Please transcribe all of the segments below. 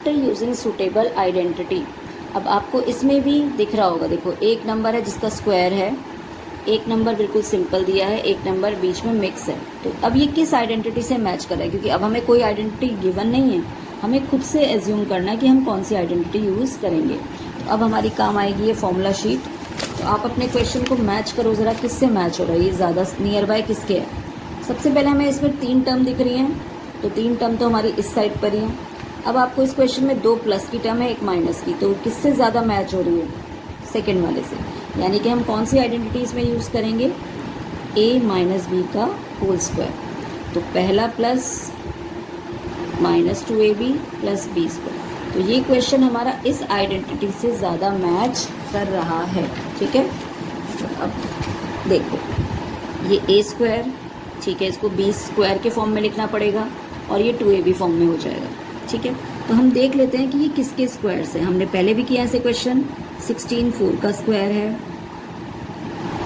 After using suitable identity. अब आपको इसमें भी दिख रहा होगा, देखो एक नंबर है जिसका स्क्वायर है, एक नंबर बिल्कुल सिंपल दिया है, एक नंबर बीच में मिक्स है। तो अब ये किस आइडेंटिटी से मैच कर रहा है, क्योंकि अब हमें कोई आइडेंटिटी गिवन नहीं है, हमें खुद से एज्यूम करना है कि हम कौन सी आइडेंटिटी यूज़ करेंगे। तो अब हमारी काम आएगी ये फॉर्मूला शीट। तो आप अपने क्वेश्चन को मैच करो ज़रा, किससे मैच हो रहा है, ये ज़्यादा नियर बाय किसके है। सबसे पहले हमें इसमें 3 टर्म दिख रही हैं, तो 3 टर्म तो हमारी इस साइड पर ही है। अब आपको इस क्वेश्चन में 2 प्लस की टर्म है, 1 माइनस की, तो किससे ज़्यादा मैच हो रही है, सेकेंड वाले से। यानी कि हम कौन सी आइडेंटिटी इसमें यूज़ करेंगे, a माइनस बी का होल स्क्वायर। तो पहला plus minus 2ab plus B square. तो ये क्वेश्चन हमारा इस आइडेंटिटी से ज़्यादा मैच कर रहा है, ठीक है। तो अब देखो ये a स्क्वायर, ठीक है, इसको b स्क्वायर के फॉर्म में लिखना पड़ेगा और ये 2ab फॉर्म में हो जाएगा, ठीक है। तो हम देख लेते हैं कि ये किसके स्क्वायर से, हमने पहले भी किया ऐसे क्वेश्चन। 16 4 का स्क्वायर है,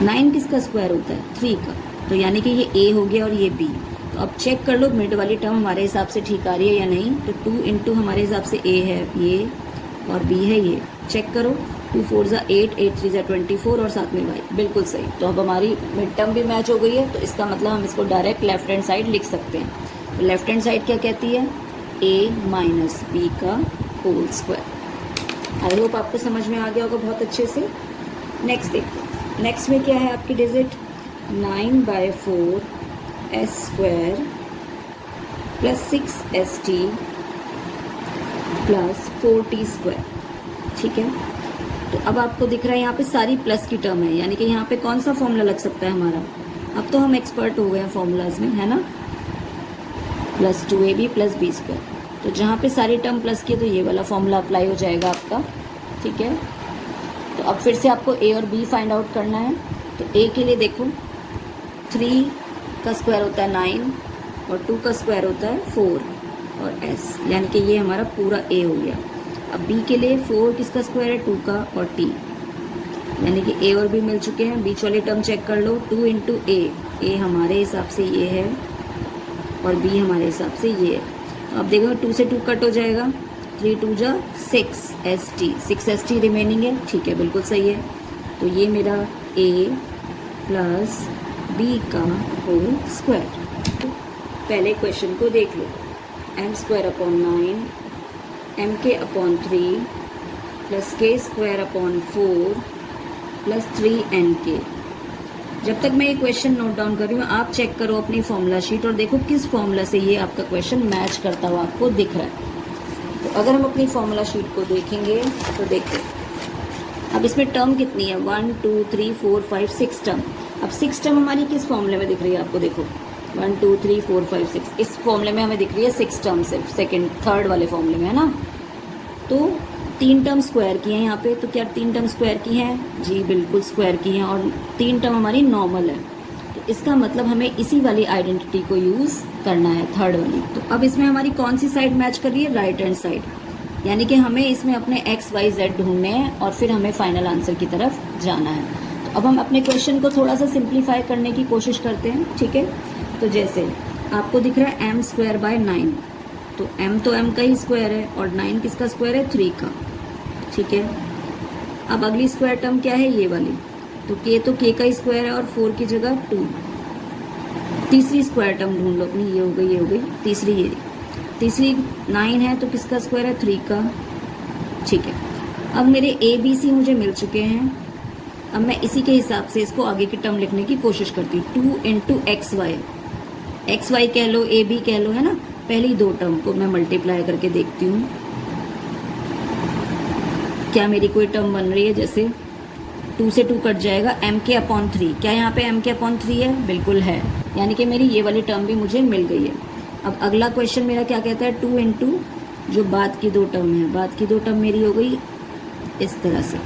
9 किसका स्क्वायर होता है, 3 का, तो यानी कि ये a हो गया और ये b। तो अब चेक कर लो मिड वाली टर्म हमारे हिसाब से ठीक आ रही है या नहीं। तो 2 इंटू हमारे हिसाब से a है ये और b है ये, चेक करो। 2 4 ज़ा 8, 8 3 ज़ा 24 और साथ में y, बिल्कुल सही। तो अब हमारी मिड टर्म भी मैच हो गई है, तो इसका मतलब हम इसको डायरेक्ट लेफ्ट हैंड साइड लिख सकते हैं। तो लेफ्ट हैंड साइड क्या कहती है, a माइनस बी का होल स्क्वायर। आई होप आपको समझ में आ गया होगा बहुत अच्छे से। नेक्स्ट देखो, नेक्स्ट में क्या है आपकी digit, 9/4 s square plus 6st plus 4t square, ठीक है। तो अब आपको दिख रहा है यहाँ पे सारी प्लस की टर्म है, यानी कि यहाँ पे कौन सा फॉर्मूला लग सकता है हमारा। अब तो हम एक्सपर्ट हो गए हैं फॉर्मूलाज में, है ना। Plus 2ab plus B square, तो जहाँ पे सारी टर्म प्लस की है तो ये वाला फॉर्मूला अप्लाई हो जाएगा आपका, ठीक है। तो अब फिर से आपको a और b फाइंड आउट करना है। तो a के लिए देखो 3 का स्क्वायर होता है 9 और 2 का स्क्वायर होता है 4 और s, यानी कि ये हमारा पूरा a हो गया। अब b के लिए 4 किसका स्क्वायर है, 2 का और t, यानी कि a और b मिल चुके हैं। बीच वाली टर्म चेक कर लो, 2 इंटू a हमारे हिसाब से ये है और b हमारे हिसाब से ये है। तो अब देखो 2 से 2 कट हो जाएगा, 3 2 ज़ा 6st रिमेनिंग है, ठीक है, बिल्कुल सही है। तो ये मेरा a प्लस b का होल स्क्वायर। तो पहले क्वेश्चन को देख लो, m square upon 9 mk upon 3 plus k square upon 4 plus 3nk। जब तक मैं ये क्वेश्चन नोट डाउन कर रही हूँ, आप चेक करो अपनी फॉर्मूला शीट और देखो किस फॉर्मूला से ये आपका क्वेश्चन मैच करता हुआ आपको दिख रहा है। तो अगर हम अपनी फॉर्मूला शीट को देखेंगे तो देखो अब इसमें टर्म कितनी है, 1 2 3 4 5 6 टर्म। अब 6 टर्म हमारी किस फॉर्मूले में दिख रही है आपको, देखो 1 2 3 4 5 6, इस फॉर्मूले में हमें दिख रही है 6 टर्म, सिर्फ सेकेंड थर्ड वाले फॉर्मूले में, है ना। तो 3 टर्म स्क्वायर की हैं यहाँ पे, तो क्या 3 टर्म स्क्वायर की हैं, जी बिल्कुल स्क्वायर की हैं, और 3 टर्म हमारी नॉर्मल है। तो इसका मतलब हमें इसी वाली आइडेंटिटी को यूज़ करना है, थर्ड वाली। तो अब इसमें हमारी कौन सी साइड मैच कर रही है, राइट हैंड साइड, यानी कि हमें इसमें अपने x y z ढूंढने हैं और फिर हमें फाइनल आंसर की तरफ जाना है। तो अब हम अपने क्वेश्चन को थोड़ा सा सिंप्लीफाई करने की कोशिश करते हैं, ठीक है। तो जैसे आपको दिख रहा है m स्क्वायर बाय 9, तो m तो m का ही स्क्वायर है और 9 किसका स्क्वायर है, 3 का, ठीक है। अब अगली स्क्वायर टर्म क्या है, ये वाली, तो k का ही स्क्वायर है और 4 की जगह 2। तीसरी स्क्वायर टर्म ढूंढ लो अपनी, ये हो गई तीसरी 9 है तो किसका स्क्वायर है, 3 का, ठीक है। अब मेरे a b c मुझे मिल चुके हैं। अब मैं इसी के हिसाब से इसको आगे की टर्म लिखने की कोशिश करती हूँ। 2 इंटू एक्स वाई कह लो, a b कह लो, है ना। पहली 2 टर्म को मैं मल्टीप्लाई करके देखती हूँ क्या मेरी कोई टर्म बन रही है। जैसे 2 से 2 कट जाएगा, mk अपॉन 3, क्या यहाँ पे mk अपॉन 3 है, बिल्कुल है, यानी कि मेरी ये वाली टर्म भी मुझे मिल गई है। अब अगला क्वेश्चन मेरा क्या कहता है, 2 इंटू जो बाद की 2 टर्म है, बाद की 2 टर्म मेरी हो गई इस तरह से।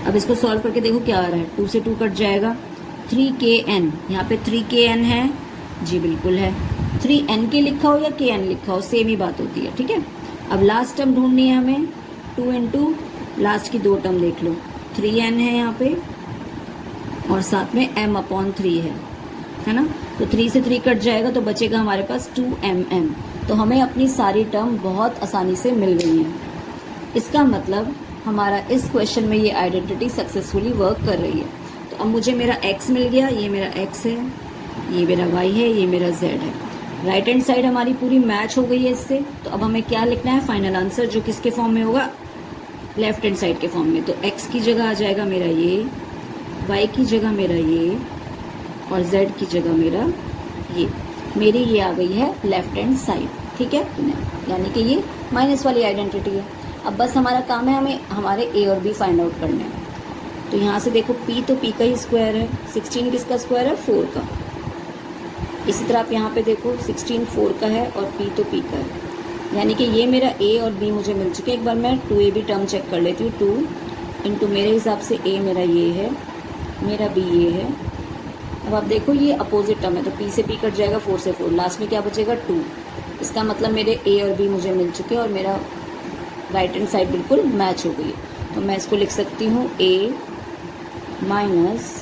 अब इसको सॉल्व करके देखो क्या आ रहा है, 2 से 2 कट जाएगा, 3kn, यहाँ पे 3kn है, जी बिल्कुल है। 3nk लिखा हो या kn लिखा हो, सेम ही बात होती है, ठीक है। अब लास्ट टर्म ढूंढनी है हमें, 2 इंटू लास्ट की 2 टर्म देख लो, 3n है यहाँ पे और साथ में m अपॉन 3 है ना। तो 3 से 3 कट जाएगा तो बचेगा हमारे पास 2mm। तो हमें अपनी सारी टर्म बहुत आसानी से मिल गई हैं। इसका मतलब हमारा इस क्वेश्चन में ये आइडेंटिटी सक्सेसफुली वर्क कर रही है। तो अब मुझे मेरा x मिल गया, ये मेरा x है, ये मेरा y है, ये मेरा z है। राइट हैंड साइड हमारी पूरी मैच हो गई है इससे। तो अब हमें क्या लिखना है फाइनल आंसर, जो किसके फॉर्म में होगा, लेफ्ट हैंड साइड के फॉर्म में। तो x की जगह आ जाएगा मेरा ये, y की जगह मेरा ये, और z की जगह मेरा ये। मेरी ये आ गई है लेफ्ट हैंड साइड, ठीक है, यानी कि ये माइनस वाली आइडेंटिटी है। अब बस हमारा काम है हमें हमारे a और b फाइंड आउट करने हैं। तो यहाँ से देखो p तो p का ही स्क्वायर है, 16 किसका स्क्वायर है, 4 का। इसी तरह आप यहाँ पे देखो 16 4 का है और p तो p का है, यानी कि ये मेरा a और b मुझे मिल चुके हैं। एक बार मैं 2ab टर्म चेक कर लेती हूँ। 2 इंटू मेरे हिसाब से a मेरा ये है, मेरा b ये है। अब आप देखो ये अपोजिट टर्म है, तो p से p कट जाएगा, 4 से 4, लास्ट में क्या बचेगा 2। इसका मतलब मेरे a और b मुझे मिल चुके हैं और मेरा राइट हैंड साइड बिल्कुल मैच हो गई है। तो मैं इसको लिख सकती हूँ a माइनस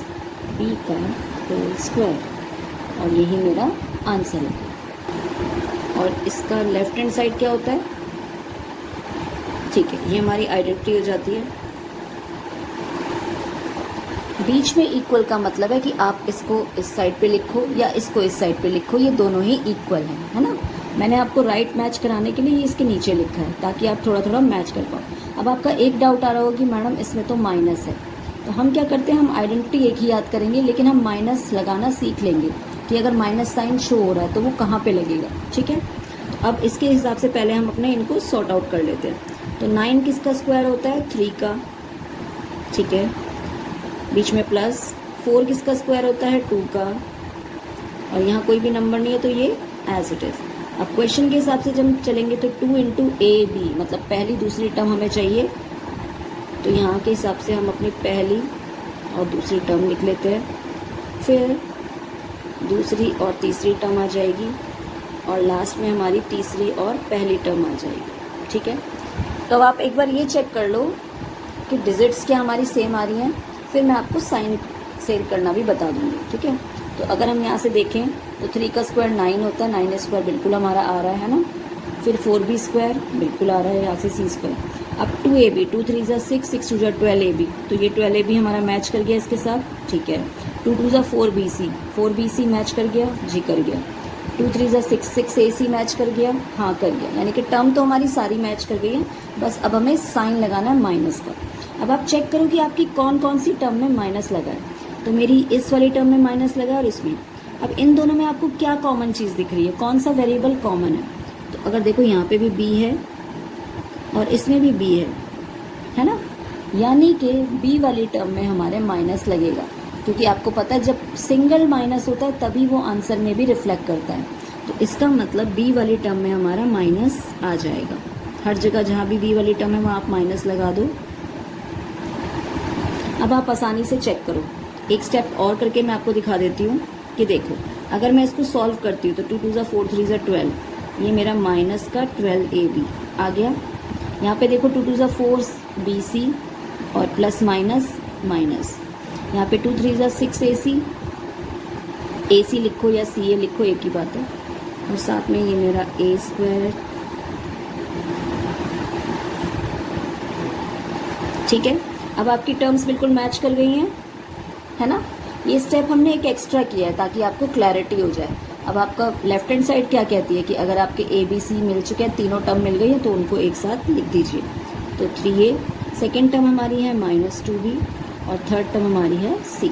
b का होल स्क्वायर, और यही मेरा आंसर है। और इसका लेफ्ट हैंड साइड क्या होता है, ठीक है, ये हमारी आइडेंटिटी हो जाती है। बीच में इक्वल का मतलब है कि आप इसको इस साइड पे लिखो या इसको इस साइड पे लिखो, ये दोनों ही इक्वल हैं, है ना। मैंने आपको राइट मैच कराने के लिए ये इसके नीचे लिखा है ताकि आप थोड़ा थोड़ा मैच कर पाओ। अब आपका एक डाउट आ रहा होगा कि मैडम इसमें तो माइनस है, तो हम क्या करते हैं, हम आइडेंटिटी एक ही याद करेंगे, लेकिन हम माइनस लगाना सीख लेंगे कि अगर माइनस साइन शो हो रहा है तो वो कहाँ पे लगेगा, ठीक है। तो अब इसके हिसाब से पहले हम अपने इनको सॉर्ट आउट कर लेते हैं। तो 9 किसका स्क्वायर होता है, 3 का, ठीक है, बीच में प्लस। 4 किसका स्क्वायर होता है, 2 का, और यहाँ कोई भी नंबर नहीं है तो ये एज इट इज़। अब क्वेश्चन के हिसाब से जब चलेंगे तो 2 इंटू ए बी, मतलब पहली दूसरी टर्म हमें चाहिए। तो यहाँ के हिसाब से हम अपनी पहली और दूसरी टर्म लिख लेते हैं, फिर दूसरी और तीसरी टर्म आ जाएगी, और लास्ट में हमारी तीसरी और पहली टर्म आ जाएगी, ठीक है। तो अब आप एक बार ये चेक कर लो कि डिजिट्स क्या हमारी सेम आ रही हैं, फिर मैं आपको साइन सेव करना भी बता दूँगी, ठीक है। तो अगर हम यहाँ से देखें तो 3 का स्क्वायर 9 होता है, 9 स्क्वायर बिल्कुल हमारा आ रहा है ना। फिर 4b स्क्वायर बिल्कुल आ रहा है, यहाँ से c स्क्वायर। अब 2ab, 2 3 ज़ा 6, 6 2 ज़ा 12ab, तो ये 12ab हमारा मैच कर गया इसके साथ, ठीक है। 2 2 ज़ा 4bc, 4bc मैच कर गया, जी कर गया। 2 3 ज़ा 6, 6ac मैच कर गया, हाँ कर गया, यानी कि टर्म तो हमारी सारी मैच कर गई है। बस अब हमें साइन लगाना है माइनस का। अब आप चेक करो कि आपकी कौन कौन सी टर्म में माइनस लगा है। तो मेरी इस वाली टर्म में माइनस लगा और इसमें। अब इन दोनों में आपको क्या कॉमन चीज़ दिख रही है, कौन सा वेरिएबल कॉमन है। तो अगर देखो यहाँ पे भी b है और इसमें भी b है ना, यानी कि b वाली टर्म में हमारे माइनस लगेगा, क्योंकि आपको पता है जब सिंगल माइनस होता है तभी वो आंसर में भी रिफ्लेक्ट करता है। तो इसका मतलब b वाली टर्म में हमारा माइनस आ जाएगा। हर जगह जहाँ भी b वाली टर्म है वहाँ आप माइनस लगा दो। अब आप आसानी से चेक करो, एक स्टेप और करके मैं आपको दिखा देती हूँ कि देखो अगर मैं इसको सॉल्व करती हूँ तो 2 2 ज़ा 4 3 ज़ा 12, ये मेरा माइनस का 12ab आ गया। यहाँ पे देखो 2 2 ज़ा 4bc और प्लस माइनस माइनस, यहाँ पे 2 3 ज़ा 6ac, ac लिखो या ca लिखो एक ही बात है, और साथ में ये मेरा a स्क्वायर, ठीक है। अब आपकी टर्म्स बिल्कुल मैच कर गई हैं, है ना। ये स्टेप हमने एक एक्स्ट्रा किया है ताकि आपको क्लैरिटी हो जाए। अब आपका लेफ्ट हैंड साइड क्या कहती है कि अगर आपके ए बी सी मिल चुके हैं, तीनों टर्म मिल गई है, तो उनको एक साथ लिख दीजिए। तो 3a, सेकेंड टर्म हमारी है -2b और थर्ड टर्म हमारी है c।